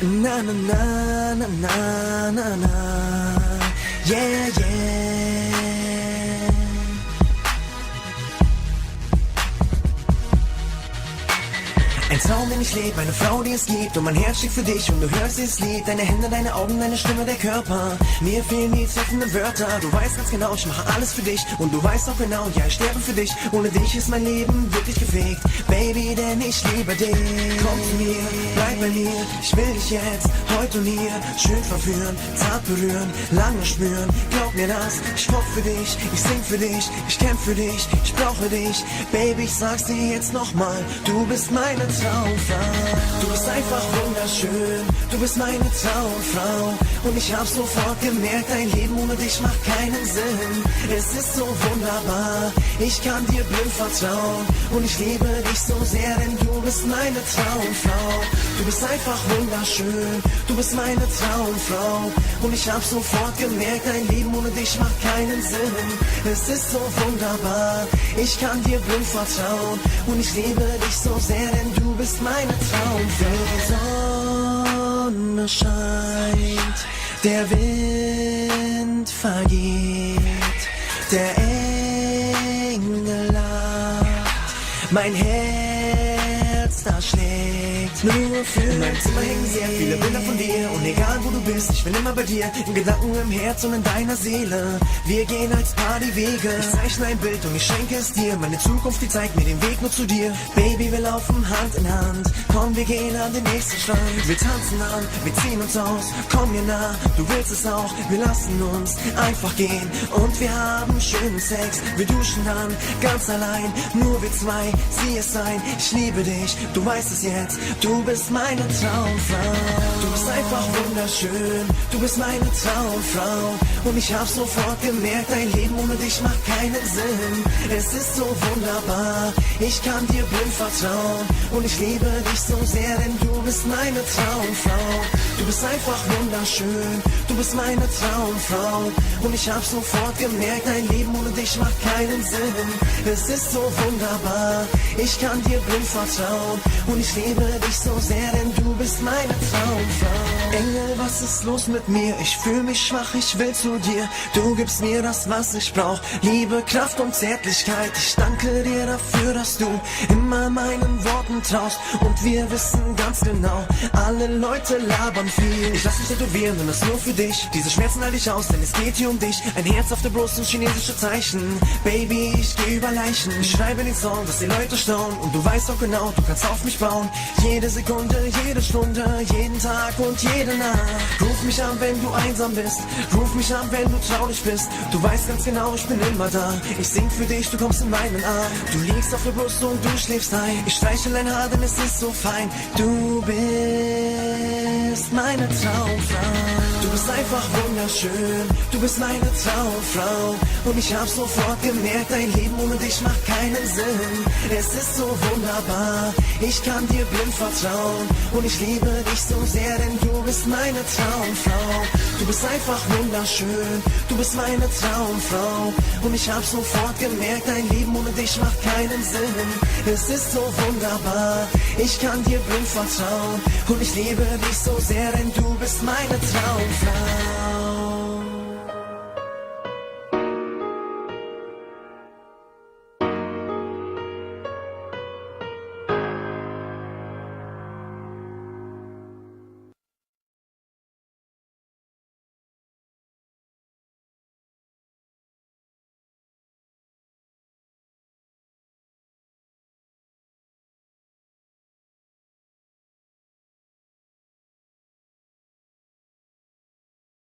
Na na na na na na na, yeah yeah. Ein Traum, den ich lebe, eine Frau, die es gibt und mein Herz schlägt für dich und du hörst dieses Lied. Deine Hände, deine Augen, deine Stimme, der Körper. Mir fehlen die treffenden Wörter. Du weißt ganz genau, ich mache alles für dich und du weißt auch genau, ja, ich sterbe für dich. Ohne dich ist mein Leben wirklich gefegt, Baby, denn ich liebe dich. Komm zu mir, bleib bei mir, ich will dich jetzt, heute und hier. Schön verführen, zart berühren, lange spüren. Glaub mir das, ich koch für dich, ich sing für dich, ich kämpf für dich, ich brauche dich. Baby, ich sag's dir jetzt nochmal, du bist meine Traumfrau. Du bist einfach wunderschön, du bist meine Traumfrau. Und ich hab sofort gemerkt, dein Leben ohne dich macht keinen Sinn. Es ist so wunderbar, ich kann dir blind vertrauen. Und ich liebe dich so sehr, denn du bist meine Traumfrau. Du bist einfach wunderschön, du bist meine Traumfrau. Und ich hab sofort gemerkt, dein Leben ohne dich macht keinen Sinn. Es ist so wunderbar, ich kann dir blind vertrauen. Und ich liebe dich so sehr, denn du bist meine Traumfrau. Die Sonne scheint, der Wind vergeht, der Engel lacht, mein Herz da schlägt nur für in meinem Zimmer hängen sehr viele Bilder von dir und egal wo du bist, ich bin immer bei dir, in Gedanken, im Herz und in deiner Seele. Wir gehen als Paar die Wege, ich zeichne ein Bild und ich schenke es dir, meine Zukunft, die zeigt mir den Weg nur zu dir. Baby, wir laufen Hand in Hand, komm, wir gehen an den nächsten Strand. Wir tanzen an, wir ziehen uns aus, komm mir nah, du willst es auch, wir lassen uns einfach gehen und wir haben schönen Sex. Wir duschen dann ganz allein, nur wir zwei, sieh es sein, ich liebe dich, du weißt es jetzt, du bist meine Traumfrau. Du bist einfach wunderschön, du bist meine Traumfrau. Und ich hab sofort gemerkt, dein Leben ohne dich macht keinen Sinn. Es ist so wunderbar, ich kann dir blind vertrauen. Und ich liebe dich so sehr, denn du bist meine Traumfrau. Du bist einfach wunderschön, du bist meine Traumfrau. Und ich hab sofort gemerkt, dein Leben ohne dich macht keinen Sinn. Es ist so wunderbar, ich kann dir blind vertrauen. Und ich liebe dich so sehr, denn du bist meine Traumfrau. Engel, was ist los mit mir? Ich fühl mich schwach, ich will zu dir. Du gibst mir das, was ich brauch, Liebe, Kraft und Zärtlichkeit. Ich danke dir dafür, dass du immer meinen Worten traust. Und wir wissen ganz genau, alle Leute labern viel. Ich lass mich tätowieren und das nur für dich. Diese Schmerzen halte ich aus, denn es geht hier um dich. Ein Herz auf der Brust und chinesische Zeichen. Baby, ich geh über Leichen. Ich schreibe den Song, dass die Leute staunen. Und du weißt auch genau, du kannst auf mich bauen. Jede Sekunde, jede Stunde, jeden Tag und jede Nacht. Ruf mich an, wenn du einsam bist. Ruf mich an, wenn du traurig bist. Du weißt ganz genau, ich bin immer da. Ich sing für dich, du kommst in meinen Arm. Du liegst auf der Brust und du schläfst ein. Ich streichel dein Haar, denn es ist so fein. Du bist meine Traumfrau. Du bist einfach wunderschön, du bist meine Traumfrau. Und ich hab sofort gemerkt, dein Leben ohne dich macht keinen Sinn. Es ist so wunderbar, ich kann dir blind vertrauen. Und ich liebe dich so sehr, denn du bist meine Traumfrau. Du bist einfach wunderschön, du bist meine Traumfrau. Und ich hab sofort gemerkt, dein Leben ohne dich macht keinen Sinn. Es ist so wunderbar, ich kann dir blind vertrauen. Und ich liebe dich so sehr, denn du bist meine Traumfrau.